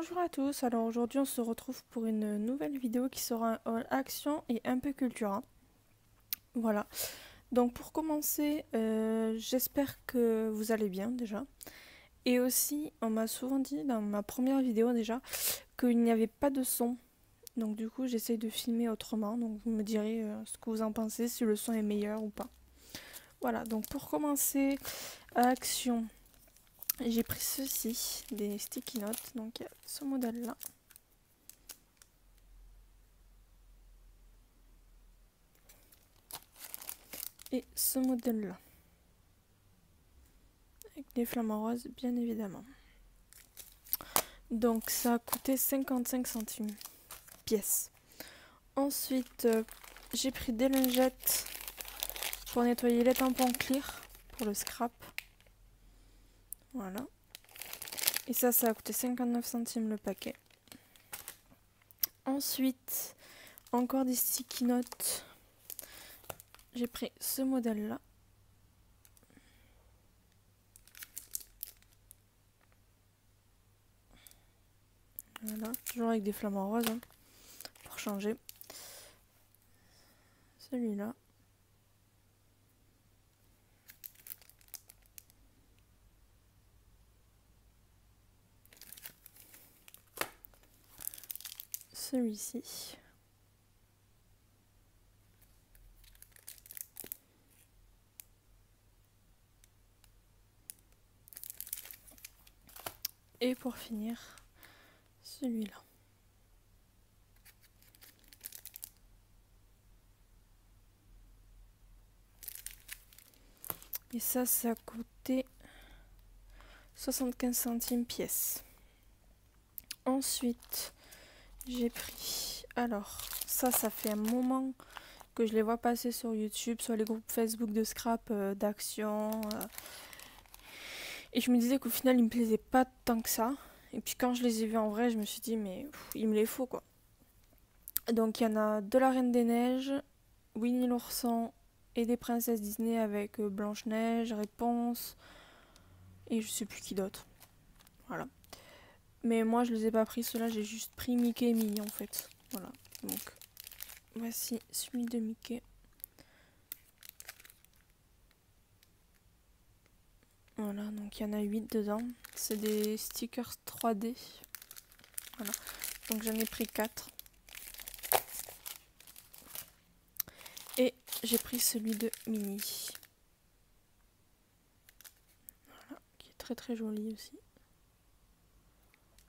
Bonjour à tous, alors aujourd'hui on se retrouve pour une nouvelle vidéo qui sera un haul action et un peu cultura. Voilà, donc pour commencer, j'espère que vous allez bien déjà. Et aussi, on m'a souvent dit dans ma première vidéo déjà qu'il n'y avait pas de son. Donc du coup j'essaye de filmer autrement, donc vous me direz ce que vous en pensez, si le son est meilleur ou pas. Voilà, donc pour commencer, action, j'ai pris ceci, des sticky notes, donc il y a ce modèle là. Et ce modèle-là, avec des flamants roses, bien évidemment. Donc ça a coûté 55 centimes pièce. Ensuite, j'ai pris des lingettes pour nettoyer les tampons clear, pour le scrap. Voilà. Et ça a coûté 59 centimes le paquet. Ensuite, encore des sticky notes. J'ai pris ce modèle-là. Voilà, toujours avec des flamants roses, hein, pour changer. Celui-là. Celui-ci. Et pour finir, celui-là. Et ça a coûté 75 centimes pièce. Ensuite, j'ai pris... Alors, ça fait un moment que je les vois passer sur YouTube, sur les groupes Facebook de scrap, d'action. Et je me disais qu'au final, ils me plaisaient pas tant que ça. Et puis quand je les ai vus en vrai, je me suis dit, mais il me les faut quoi. Donc il y en a de la Reine des Neiges, Winnie l'ourson et des princesses Disney avec Blanche-Neige, Réponse et je sais plus qui d'autre. Voilà. Mais moi je les ai pas pris, ceux-là j'ai juste pris Mickey et Minnie en fait. Voilà. Donc voici celui de Mickey. Voilà, donc il y en a 8 dedans. C'est des stickers 3D. Voilà. Donc j'en ai pris 4. Et j'ai pris celui de Minnie. Voilà, qui est très très joli aussi.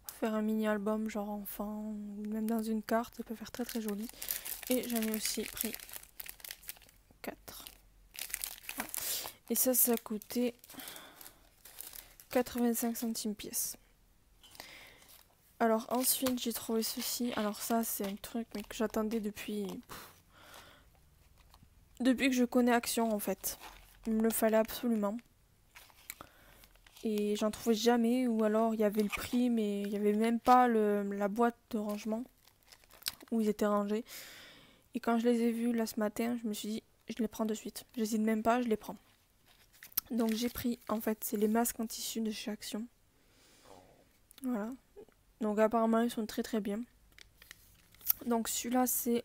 Pour faire un mini album genre enfant, ou même dans une carte, ça peut faire très très joli. Et j'en ai aussi pris 4. Voilà. Et ça a coûté 85 centimes pièce. Alors ensuite j'ai trouvé ceci. Alors ça c'est un truc mais que j'attendais depuis que je connais Action en fait. Il me le fallait absolument. Et j'en trouvais jamais, ou alors il y avait le prix mais il n'y avait même pas la boîte de rangement où ils étaient rangés. Et quand je les ai vus là ce matin, je me suis dit je les prends de suite. J'hésite même pas, je les prends. Donc j'ai pris, en fait c'est les masques en tissu de chez Action. Voilà. Donc apparemment ils sont très très bien. Donc celui-là c'est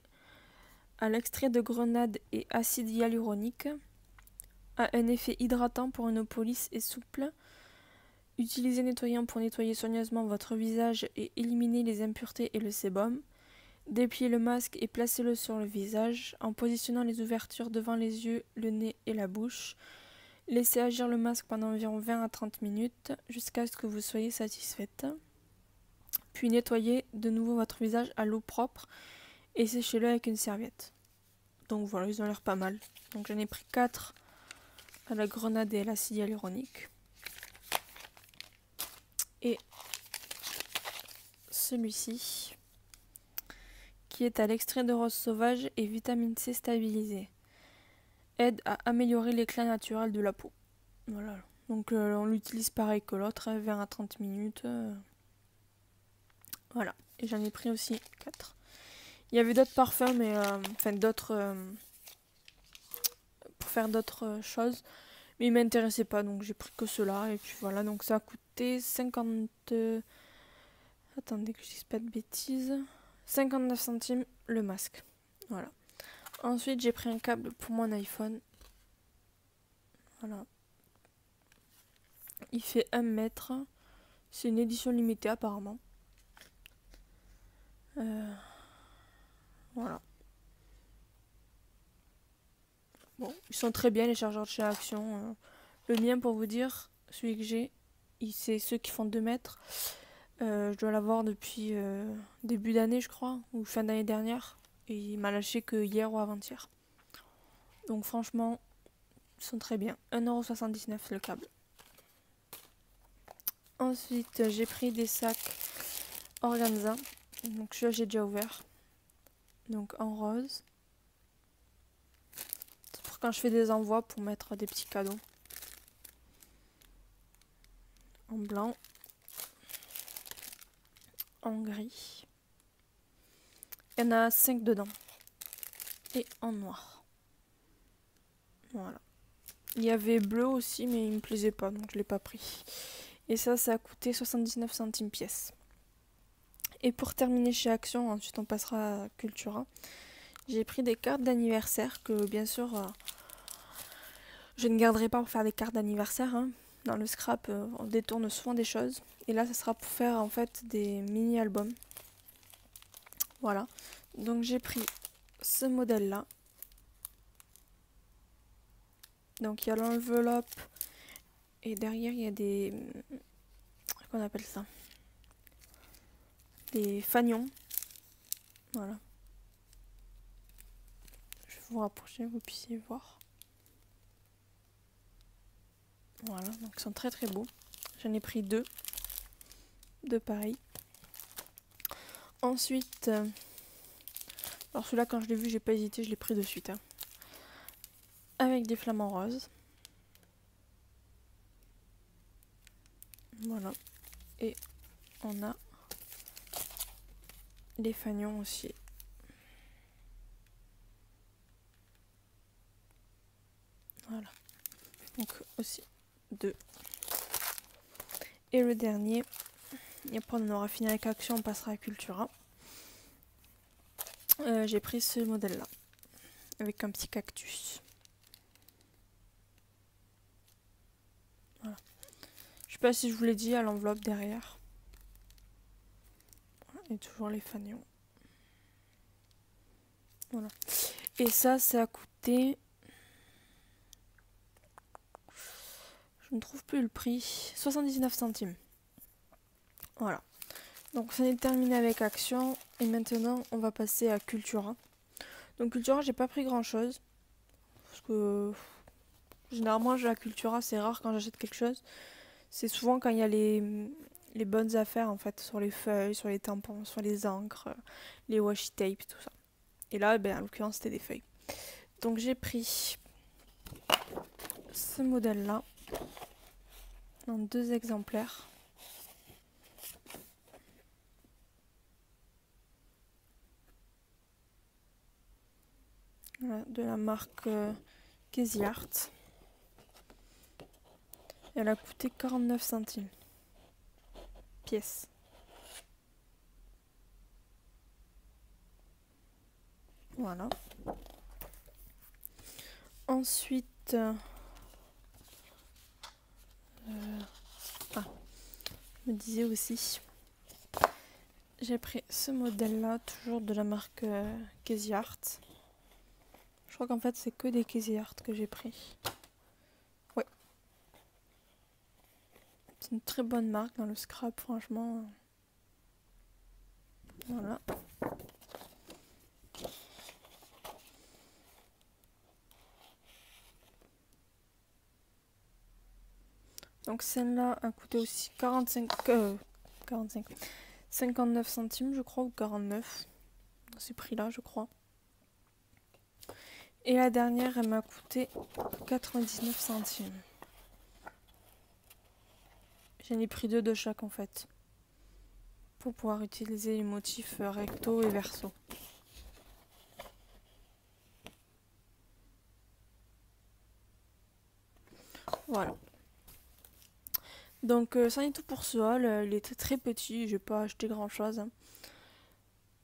à l'extrait de grenade et acide hyaluronique. A un effet hydratant pour une peau lisse et souple. Utilisez nettoyant pour nettoyer soigneusement votre visage et éliminer les impuretés et le sébum. Dépliez le masque et placez-le sur le visage en positionnant les ouvertures devant les yeux, le nez et la bouche. Laissez agir le masque pendant environ 20 à 30 minutes jusqu'à ce que vous soyez satisfaite. Puis nettoyez de nouveau votre visage à l'eau propre et séchez-le avec une serviette. Donc voilà, ils ont l'air pas mal. Donc j'en ai pris 4 à la grenade et à l'acide hyaluronique. Et celui-ci qui est à l'extrait de rose sauvage et vitamine C stabilisée. Aide à améliorer l'éclat naturel de la peau. Voilà. Donc on l'utilise pareil que l'autre, 20 à 30 minutes. Voilà. Et j'en ai pris aussi 4. Il y avait d'autres parfums, mais enfin d'autres pour faire d'autres choses. Mais ils m'intéressaient pas, donc j'ai pris que cela. Et puis voilà, donc ça a coûté 50 Attendez que je dise pas de bêtises. 59 centimes le masque. Voilà. Ensuite, j'ai pris un câble pour mon iPhone. Voilà. Il fait 1 mètre. C'est une édition limitée apparemment. Voilà. Bon, ils sont très bien les chargeurs de chez Action. Le mien, pour vous dire, celui que j'ai, c'est ceux qui font 2 mètres. Je dois l'avoir depuis début d'année, je crois, ou fin d'année dernière. Et il m'a lâché que hier ou avant-hier. Donc franchement, ils sont très bien. 1,79 € le câble. Ensuite, j'ai pris des sacs organza. Donc celui-là, j'ai déjà ouvert. Donc en rose. C'est pour quand je fais des envois pour mettre des petits cadeaux. En blanc. En gris. Il y en a 5 dedans. Et en noir. Voilà. Il y avait bleu aussi, mais il me plaisait pas, donc je l'ai pas pris. Et ça a coûté 79 centimes pièce. Et pour terminer chez Action, ensuite on passera à Cultura. J'ai pris des cartes d'anniversaire que bien sûr je ne garderai pas pour faire des cartes d'anniversaire. Hein. Dans le scrap, on détourne souvent des choses. Et là, ça sera pour faire en fait des mini-albums. Voilà. Donc j'ai pris ce modèle-là. Donc il y a l'enveloppe et derrière il y a des... Qu'on appelle ça? Des fanions. Voilà. Je vais vous rapprocher, vous puissiez voir. Voilà, donc ils sont très très beaux. J'en ai pris 2. 2 pareils. Ensuite, alors celui-là quand je l'ai vu, j'ai pas hésité, je l'ai pris de suite. Hein. Avec des flamants roses. Voilà. Et on a les fanions aussi. Voilà. Donc aussi 2. Et le dernier, et après on aura fini avec Action, on passera à Cultura. J'ai pris ce modèle-là, avec un petit cactus. Voilà. Je sais pas si je vous l'ai dit à l'enveloppe derrière. Et toujours les fanions. Voilà. Et ça a coûté... Je ne trouve plus le prix. 79 centimes. Voilà. Donc ça est terminé avec Action. Et maintenant, on va passer à Cultura. Donc Cultura, j'ai pas pris grand chose. Parce que... Généralement, la Cultura, c'est rare quand j'achète quelque chose. C'est souvent quand il y a les bonnes affaires, en fait. Sur les feuilles, sur les tampons, sur les encres, les washi tape, tout ça. Et là, ben, en l'occurrence, c'était des feuilles. Donc j'ai pris ce modèle-là. En 2 exemplaires. Voilà, de la marque Casey Art. Elle a coûté 49 centimes. Pièce. Voilà. Ensuite... je me disais aussi... J'ai pris ce modèle-là, toujours de la marque Casey Art. Je crois qu'en fait, c'est que des Casey Art que j'ai pris. Ouais. C'est une très bonne marque dans le scrap, franchement. Voilà. Donc celle-là a coûté aussi 59 centimes, je crois, ou 49. Dans ces prix-là, je crois. Et la dernière, elle m'a coûté 99 centimes. J'en ai pris 2 de chaque en fait. Pour pouvoir utiliser les motifs recto et verso. Voilà. Donc ça est tout pour ce haul, il était très petit, j'ai pas acheté grand chose, hein.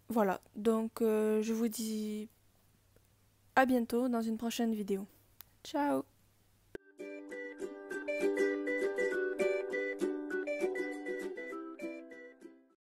Voilà, donc je vous dis à bientôt dans une prochaine vidéo. Ciao!